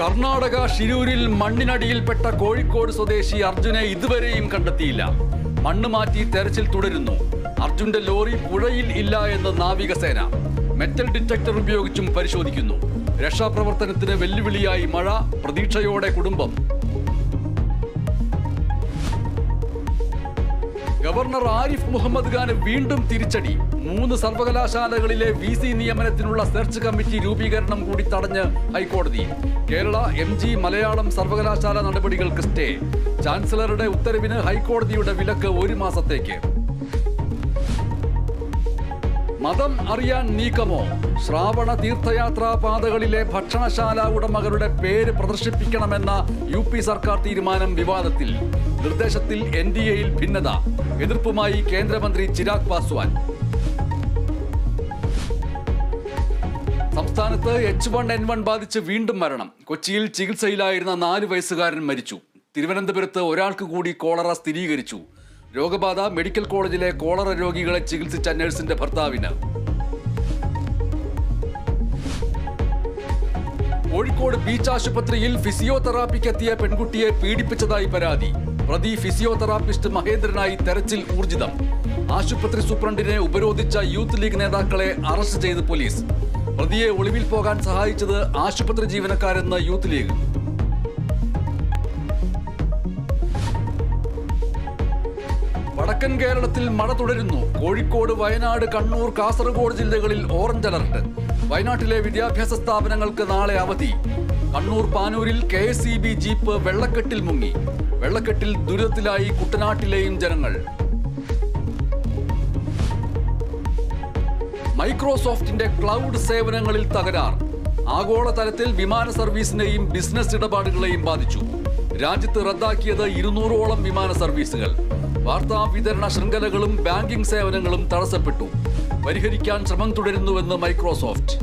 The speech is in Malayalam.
കർണാടക ഷിരൂരിൽ മണ്ണിനടിയിൽപ്പെട്ട കോഴിക്കോട് സ്വദേശി അർജുനെ ഇതുവരെയും കണ്ടെത്തിയില്ല. മണ്ണ് മാറ്റി തെരച്ചിൽ തുടരുന്നു. അർജുന്റെ ലോറി പുഴയിൽ ഇല്ല എന്ന് നാവികസേന. മെറ്റൽ ഡിറ്റക്ടർ ഉപയോഗിച്ചും പരിശോധിക്കുന്നു. രക്ഷാപ്രവർത്തനത്തിന് വെല്ലുവിളിയായി മഴ, പ്രതീക്ഷയോടെ കുടുംബം. ഗവർണർ ആരിഫ് മുഹമ്മദ് ഖാന് വീണ്ടും തിരിച്ചടി. 3 സർവകലാശാലകളിലെ VC നിയമനത്തിനുള്ള സെർച്ച് കമ്മിറ്റി രൂപീകരണം കൂടി തടഞ്ഞ് ഹൈക്കോടതി. കേരള MG മലയാളം സർവകലാശാല നടപടികൾക്ക് സ്റ്റേ. ചാൻസലറുടെ ഉത്തരവിന് ഹൈക്കോടതിയുടെ വിലക്ക് 1 മാസത്തേക്ക്. മതം അറിയാൻ നീക്കമോ? ശ്രാവണ തീർത്ഥയാത്രാ പാതകളിലെ ഭക്ഷണശാല ഉടമകളുടെ പേര് പ്രദർശിപ്പിക്കണമെന്ന UP സർക്കാർ തീരുമാനം വിവാദത്തിൽ. നിർദ്ദേശത്തിൽ NDAയിൽ ഭിന്നത. എതിർപ്പുമായി കേന്ദ്രമന്ത്രി ചിരാഗ് പാസ്വാൻ. സംസ്ഥാനത്ത് H1N1 ബാധിച്ച് വീണ്ടും മരണം. കൊച്ചിയിൽ ചികിത്സയിലായിരുന്ന 4 വയസ്സുകാരൻ മരിച്ചു. തിരുവനന്തപുരത്ത് ഒരാൾക്ക് കൂടി കോളറ സ്ഥിരീകരിച്ചു. രോഗബാധ മെഡിക്കൽ കോളേജിലെ കോളറ രോഗികളെ ചികിത്സിച്ച നഴ്സിന്റെ ഭർത്താവിന്. കോഴിക്കോട് ബീച്ച് ആശുപത്രിയിൽ ഫിസിയോതെറാപ്പിക്കെത്തിയ പെൺകുട്ടിയെ പീഡിപ്പിച്ചതായി പരാതി. പ്രതി ഫിസിയോതെറാപ്പിസ്റ്റ് മഹേന്ദ്രനായി തെരച്ചിൽ ഊർജിതം. ആശുപത്രി സൂപ്രണ്ടിനെ ഉപരോധിച്ച യൂത്ത് ലീഗ് നേതാക്കളെ അറസ്റ്റ് ചെയ്ത് പോലീസ്. പ്രതിയെ ഒളിവിൽ പോകാൻ സഹായിച്ചത് ആശുപത്രി ജീവനക്കാരെന്ന് യൂത്ത് ലീഗ്. വടക്കൻ കേരളത്തിൽ മഴ തുടരുന്നു. കോഴിക്കോട്, വയനാട്, കണ്ണൂർ, കാസർഗോഡ് ജില്ലകളിൽ ഓറഞ്ച് അലർട്ട്. വയനാട്ടിലെ വിദ്യാഭ്യാസ സ്ഥാപനങ്ങൾക്ക് നാളെ അവധി. കണ്ണൂർ പാനൂരിൽ KSEB ജീപ്പ് വെള്ളക്കെട്ടിൽ മുങ്ങി. വെള്ളക്കെട്ടിൽ ദുരിതത്തിലായി കുട്ടനാട്ടിലെയും ജനങ്ങൾ. മൈക്രോസോഫ്റ്റിന്റെ ക്ലൗഡ് സേവനങ്ങളിൽ തകരാർ. ആഗോളതലത്തിൽ വിമാന സർവീസിനെയും ബിസിനസ് ഇടപാടുകളെയും ബാധിച്ചു. രാജ്യത്ത് റദ്ദാക്കിയത് 200ഓളം വിമാന സർവീസുകൾ. വാർത്താ വിതരണ ശൃംഖലകളും ബാങ്കിംഗ് സേവനങ്ങളും തടസ്സപ്പെട്ടു. പരിഹരിക്കാൻ ശ്രമം തുടരുന്നുവെന്ന് മൈക്രോസോഫ്റ്റ്.